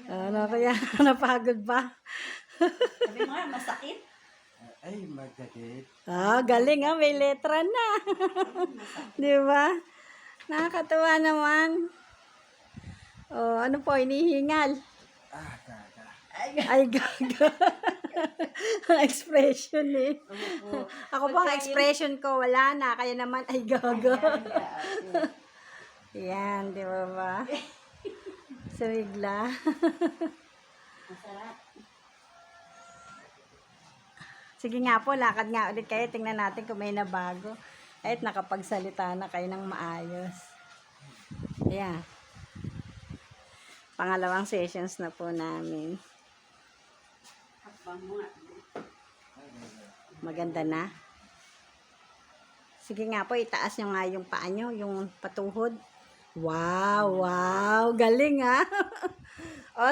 Ano kaya? Napagod ba? Sabi mo nga, masakit. Ay, magkakit. Galing may letra na. Di ba? Nakakatuwa naman. Ano po, inihingal? Gaga. Ay, gaga. Ang expression eh. Ako po, ang expression ko, wala na. Kaya naman, ay gaga. Yan, di ba ba? Sumigla. Masarap. Sige nga po, lakad nga ulit kayo. Tingnan natin kung may nabago. Kahit nakapagsalita na kayo ng maayos. Ayan. Pangalawang sessions na po namin. Hakbang mo nga. Maganda na. Sige nga po, itaas nyo nga yung paa nyo, yung patuhod. Wow, wow. Galing ha.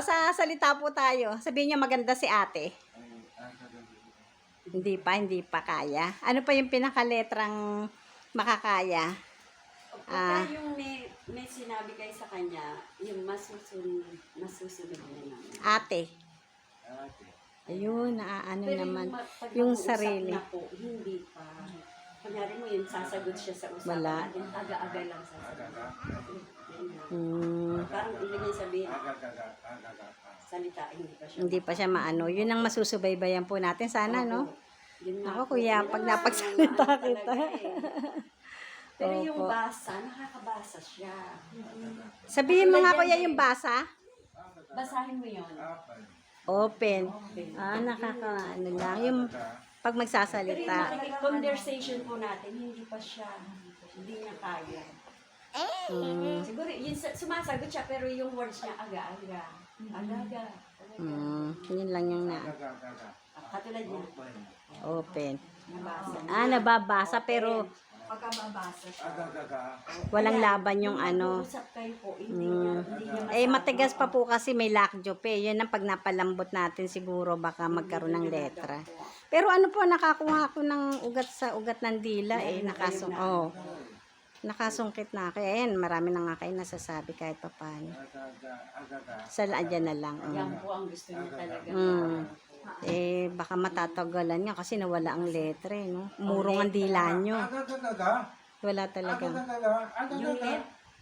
Sa salita po tayo. Sabihin nyo maganda si ate. Hindi pa kaya. Ano pa yung pinakaletrang makakaya? Pagka yung may sinabi kayo sa kanya, yung masusunod niya naman. Ate. Ayun, naaano Pero naman. pag Yung nag-uusap sarili. na po, hindi pa. Kunyari mo yun, sasagot siya sa usapan Wala. natin, aga-aga lang sasagot. Parang ibig niya sabihin, salita, hindi pa siya. Hindi pa siya maano. Yun ang masusubaybayan po natin. Sana, no? Ako, kuya, pag napagsalita kita. Pero yung Opo. basa, nakakabasa siya. Sabihin mo nga, kuya, yung basa. Basahin mo yun. Open. Nakakaano lang. Yung pag Pero yung magsasalita. conversation po natin, hindi pa siya, hindi niya kaya. Siguro, yun, sumasagot siya, pero yung words niya, aga-aga. Aga-aga. Yun lang yung na. Katulad niya, Open. nabasa. Nababasa pero Pagkababasa siya. walang laban yung ano. Usap kayo po, hindi niya Matigas pa po kasi may lockjaw eh. Yun ang pag napalambot natin siguro baka magkaroon ng letra. Pero ano po, nakakuha ako ng ugat sa ugat ng dila nakasungkit na ako. Ayan, marami na nga kayo nasasabi kahit pa paano. Sa dyan na lang. Yan po ang gusto niya talaga. Baka matatagalan niya kasi nawala ang letra no? Murong ang dila nyo. Wala talaga.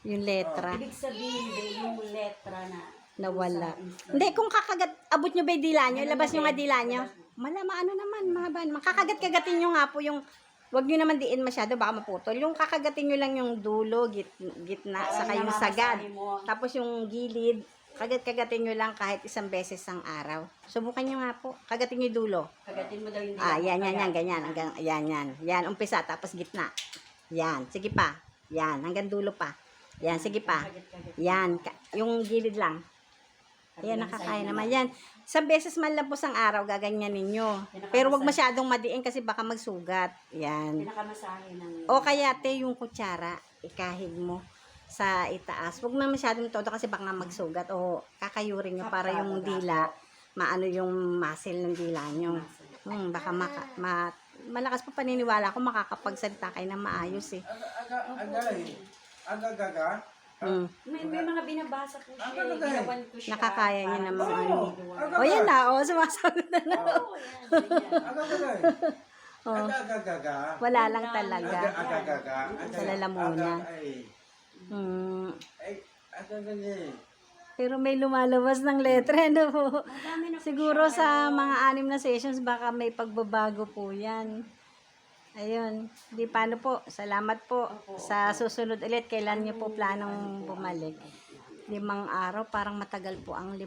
Yung letra. Ibig sabihin, yung letra na Nawala. Hindi, kung kakagat, abot nyo ba yung dila nyo? Labas nyo nga dila nyo? Ano naman, mahaba naman. Kakagat-kagatin nyo nga po yung, wag nyo naman diin masyado, baka maputol. Yung kakagatin nyo lang yung dulo, gitna, saka yung sagad. Tapos yung gilid, kagat-kagatin nyo lang kahit isang beses ang araw. Subukan nyo nga po. Kagatin nyo yung dulo. kagatin mo daw yung Yan, ganyan. Yan, umpisa, tapos gitna. Yan, sige pa. Yan, hanggang dulo pa. Yan, sige pa. Yan, yung gilid lang. Ayan, nakakaya naman. Yan, isang beses man lang po sang araw, gaganyan ninyo. Pero wag masyadong madiin kasi baka magsugat. Yan. pinakamasahe ng... O kaya, yung kutsara, ikahig mo sa itaas. Wag man masyadong todo kasi baka magsugat. O kakayurin nyo para yung dila, maano yung muscle ng dila nyo. Baka malakas pa paniniwala ko makakapagsalita kayo ng maayos eh. Aga. May mga binabasa po siya. Ginawan ko siya. Nakakaya niya Parang namang sa ano. video. O yan na, sumasagot na na. Oo, yan. Ganyan. Wala lang talaga. Sa Sa lalamunan. Pero may lumalabas ng letra, no? Madami na po Siguro siya. sa mga 6 na sessions, baka may pagbabago po yan. Ayun. Di paano po. Salamat po. Sa susunod ulit, kailan niyo po planong bumalik? 5 araw, parang matagal po ang 5.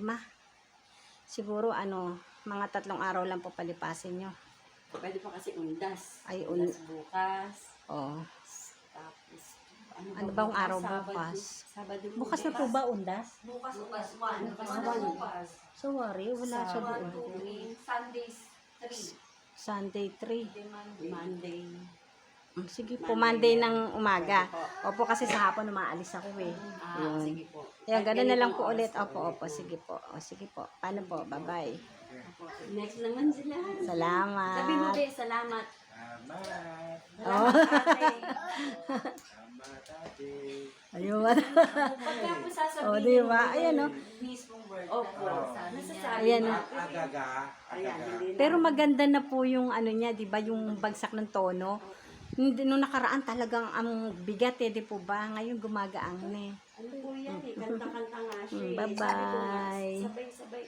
Siguro, mga 3 araw lang po palipasin nyo. Pwede pa kasi undas. Ay, undas bukas. Oh. Tapos, Ano bang araw bukas? Sabado. Bukas na po ba undas? Bukas, 1. Bukas. Sorry, wala siya doon. Sundays, 3. Sunday 3. Monday. Sige po, Monday ng umaga. Opo, kasi sa hapon umaalis ako eh. Yun. Sige po. Yan, ganun na lang po ulit. Opo, sige po. Sige po. Paano po? Bye-bye. Next naman sila. Salamat. Sabi mo, be, salamat. Salamat. Oh. Ate. Salamat, ate. Ayun. Pagka po sasabihin Oh, di ba? mo, Ayan, oh. Mismong word. Opo. Sabi niya. Nasasabi Ayan, mo. oh. Agaga. Ayan, Agaga. hindi na. Pero maganda na po yung ano niya, 'di ba, yung bagsak ng tono. Hindi nung nakaraan talagang ang bigat di po ba? Ngayon gumagaang na eh. Ano po yan eh, kanta-kanta nga siya eh. Bye-bye. Sabi ko nga, sabay-sabay